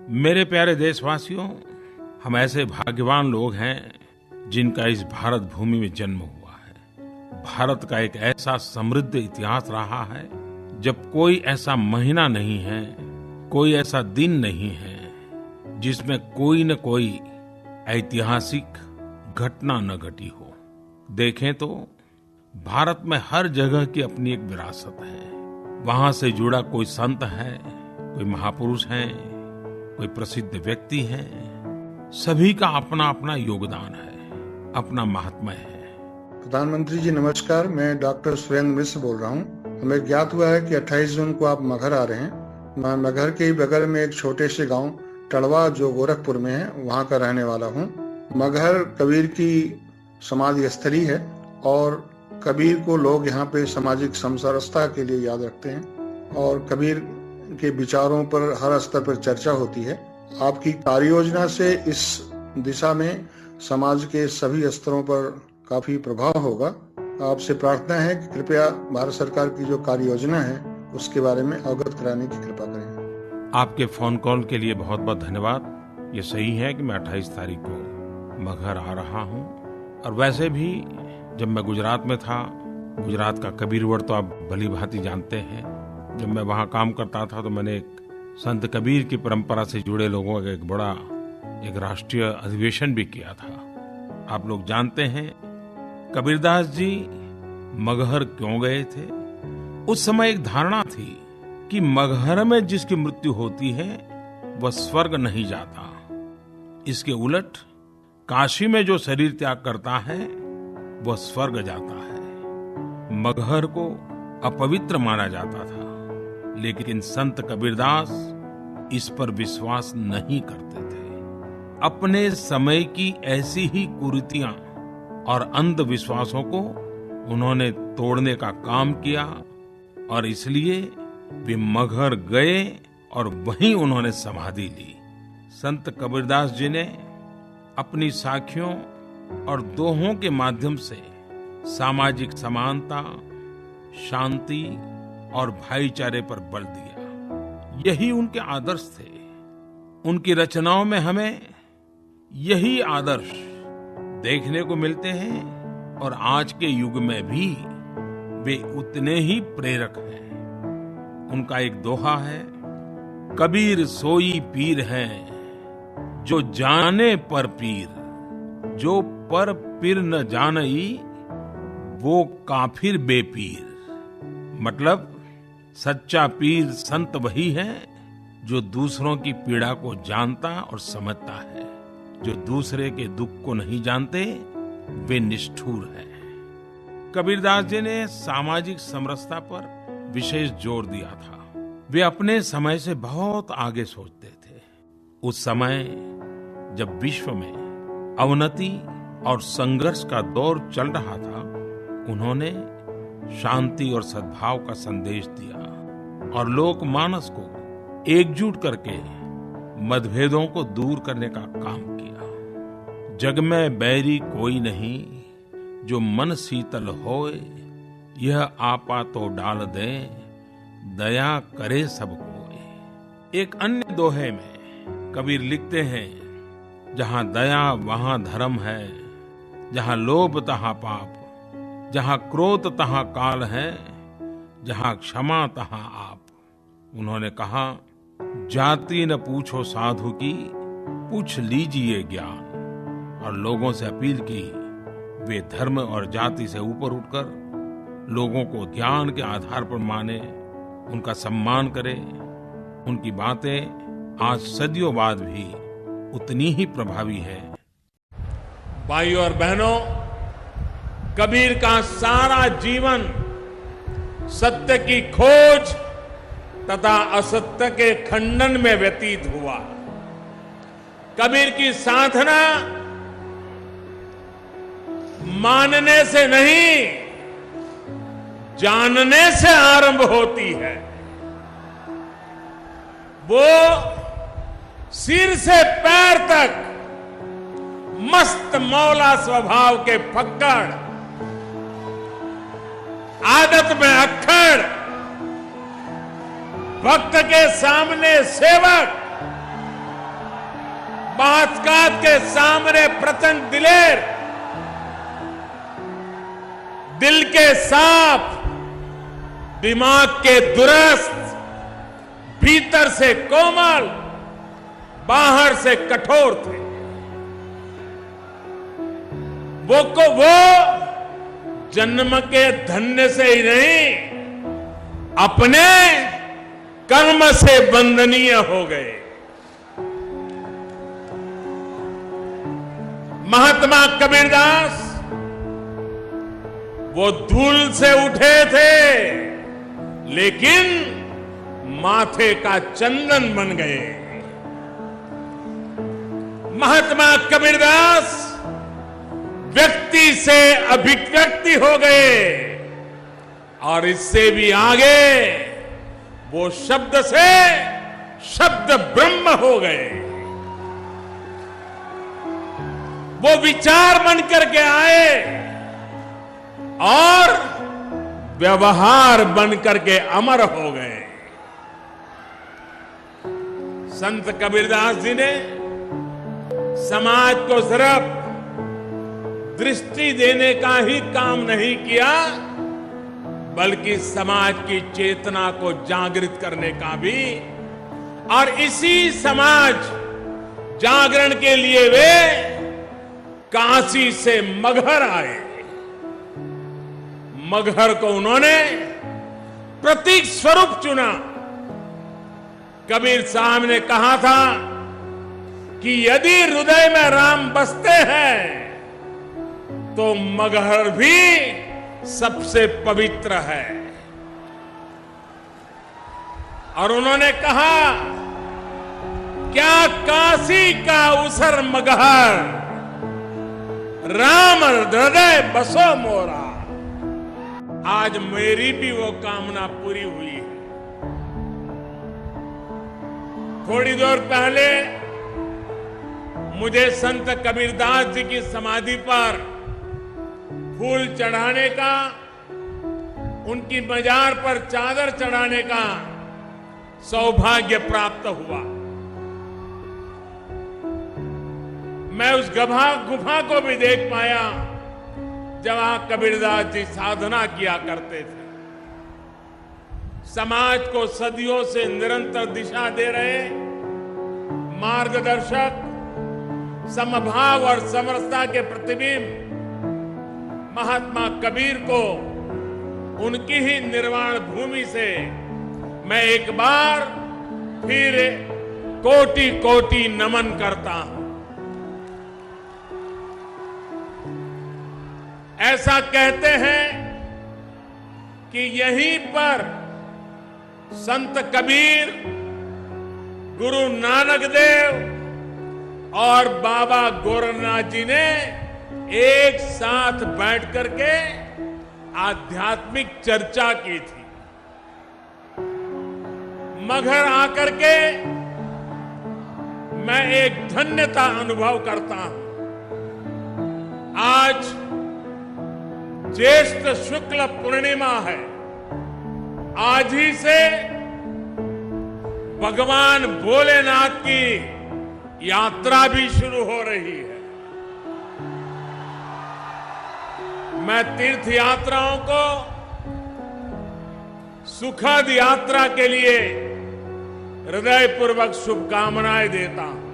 मेरे प्यारे देशवासियों, हम ऐसे भाग्यवान लोग हैं जिनका इस भारत भूमि में जन्म हुआ है। भारत का एक ऐसा समृद्ध इतिहास रहा है जब कोई ऐसा महीना नहीं है, कोई ऐसा दिन नहीं है जिसमें कोई न कोई ऐतिहासिक घटना न घटी हो। देखें तो भारत में हर जगह की अपनी एक विरासत है। वहां से जुड़ा कोई संत है, कोई महापुरुष है, कोई प्रसिद्ध व्यक्ति है। सभी का अपना अपना योगदान है, अपना महात्म्य है। प्रधानमंत्री जी नमस्कार, मैं डॉक्टर सुरेंद्र मिश्र बोल रहा हूँ। हमें ज्ञात हुआ है कि 28 जून को आप मगहर आ रहे हैं। मैं मगहर के ही बगल में एक छोटे से गांव टड़वा जो गोरखपुर में है, वहाँ का रहने वाला हूँ। मगहर कबीर की समाधि स्थली है और कबीर को लोग यहाँ पे सामाजिक समरसता के लिए याद रखते हैं और कबीर के विचारों पर हर स्तर पर चर्चा होती है। आपकी कार्य योजना से इस दिशा में समाज के सभी स्तरों पर काफी प्रभाव होगा। आपसे प्रार्थना है कि कृपया भारत सरकार की जो कार्य योजना है उसके बारे में अवगत कराने की कृपा करें। आपके फोन कॉल के लिए बहुत बहुत धन्यवाद। ये सही है कि मैं 28 तारीख को मगहर आ रहा हूँ। और वैसे भी जब मैं गुजरात में था, गुजरात का कबीर वड तो आप भली भांति जानते हैं। जब मैं वहाँ काम करता था तो मैंने एक संत कबीर की परंपरा से जुड़े लोगों का एक बड़ा राष्ट्रीय अधिवेशन भी किया था। आप लोग जानते हैं कबीरदास जी मगहर क्यों गए थे। उस समय एक धारणा थी कि मगहर में जिसकी मृत्यु होती है वह स्वर्ग नहीं जाता। इसके उलट काशी में जो शरीर त्याग करता है वह स्वर्ग जाता है। मगहर को अपवित्र माना जाता था, लेकिन संत कबीरदास इस पर विश्वास नहीं करते थे। अपने समय की ऐसी ही कुरीतियां और अंधविश्वासों को उन्होंने तोड़ने का काम किया और इसलिए वे मगहर गए और वहीं उन्होंने समाधि ली। संत कबीरदास जी ने अपनी साखियों और दोहों के माध्यम से सामाजिक समानता, शांति और भाईचारे पर बल दिया। यही उनके आदर्श थे। उनकी रचनाओं में हमें यही आदर्श देखने को मिलते हैं और आज के युग में भी वे उतने ही प्रेरक हैं। उनका एक दोहा है, कबीर सोई पीर है जो जाने पर पीर, जो पर पीर न जानई वो काफिर बेपीर। मतलब सच्चा पीर संत वही है जो दूसरों की पीड़ा को जानता और समझता है। जो दूसरे के दुख को नहीं जानते वे निष्ठुर हैं। कबीरदास जी ने सामाजिक समरसता पर विशेष जोर दिया था। वे अपने समय से बहुत आगे सोचते थे। उस समय जब विश्व में अवनति और संघर्ष का दौर चल रहा था, उन्होंने शांति और सद्भाव का संदेश दिया और लोकमानस को एकजुट करके मतभेदों को दूर करने का काम किया। जग में बैरी कोई नहीं जो मन शीतल होए, यह आपा तो डाल दे दया करे सब कोई। एक अन्य दोहे में कबीर लिखते हैं, जहां दया वहां धर्म है, जहां लोभ तहां पाप, जहां क्रोध तहां काल है, जहां क्षमा तहां आप। उन्होंने कहा, जाति न पूछो साधु की, पूछ लीजिए ज्ञान। और लोगों से अपील की वे धर्म और जाति से ऊपर उठकर लोगों को ज्ञान के आधार पर माने, उनका सम्मान करें। उनकी बातें आज सदियों बाद भी उतनी ही प्रभावी है। भाइयों और बहनों, कबीर का सारा जीवन सत्य की खोज तथा असत्य के खंडन में व्यतीत हुआ। कबीर की साधना मानने से नहीं, जानने से आरंभ होती है। वो सिर से पैर तक मस्त मौला स्वभाव के फक्कड़, आदत में अक्खड़, भक्त के सामने सेवक, बासकात के सामने प्रचंड दिलेर, दिल के साफ, दिमाग के दुरुस्त, भीतर से कोमल, बाहर से कठोर थे। वो जन्म के धन्य से ही नहीं, अपने कर्म से वंदनीय हो गए। महात्मा कबीरदास वो धूल से उठे थे, लेकिन माथे का चंदन बन गए। महात्मा कबीरदास व्यक्ति से अभिव्यक्ति हो गए और इससे भी आगे वो शब्द से शब्द ब्रह्म हो गए। वो विचार बन करके आए और व्यवहार बन करके अमर हो गए। संत कबीरदास जी ने समाज को सिर्फ दृष्टि देने का ही काम नहीं किया, बल्कि समाज की चेतना को जागृत करने का भी। और इसी समाज जागरण के लिए वे काशी से मगहर आए। मगहर को उन्होंने प्रतीक स्वरूप चुना। कबीर साहब ने कहा था कि यदि हृदय में राम बसते हैं तो मगहर भी सबसे पवित्र है। और उन्होंने कहा, क्या काशी का उसर मगहर, राम हृदय बसो मोरा। आज मेरी भी वो कामना पूरी हुई है। थोड़ी देर पहले मुझे संत कबीरदास जी की समाधि पर फूल चढ़ाने का, उनकी मजार पर चादर चढ़ाने का सौभाग्य प्राप्त हुआ। मैं उस गुफा को भी देख पाया जहां कबीरदास जी साधना किया करते थे। समाज को सदियों से निरंतर दिशा दे रहे मार्गदर्शक, समभाव और समरसता के प्रतिबिंब महात्मा कबीर को उनकी ही निर्वाण भूमि से मैं एक बार फिर कोटि कोटि नमन करता हूं। ऐसा कहते हैं कि यहीं पर संत कबीर, गुरु नानक देव और बाबा गोरखनाथ जी ने एक साथ बैठ करके आध्यात्मिक चर्चा की थी। मगहर आकर के मैं एक धन्यता अनुभव करता हूं। आज ज्येष्ठ शुक्ल पूर्णिमा है। आज ही से भगवान भोलेनाथ की यात्रा भी शुरू हो रही है। मैं तीर्थ यात्राओं को सुखद यात्रा के लिए हृदयपूर्वक शुभकामनाएं देता हूं।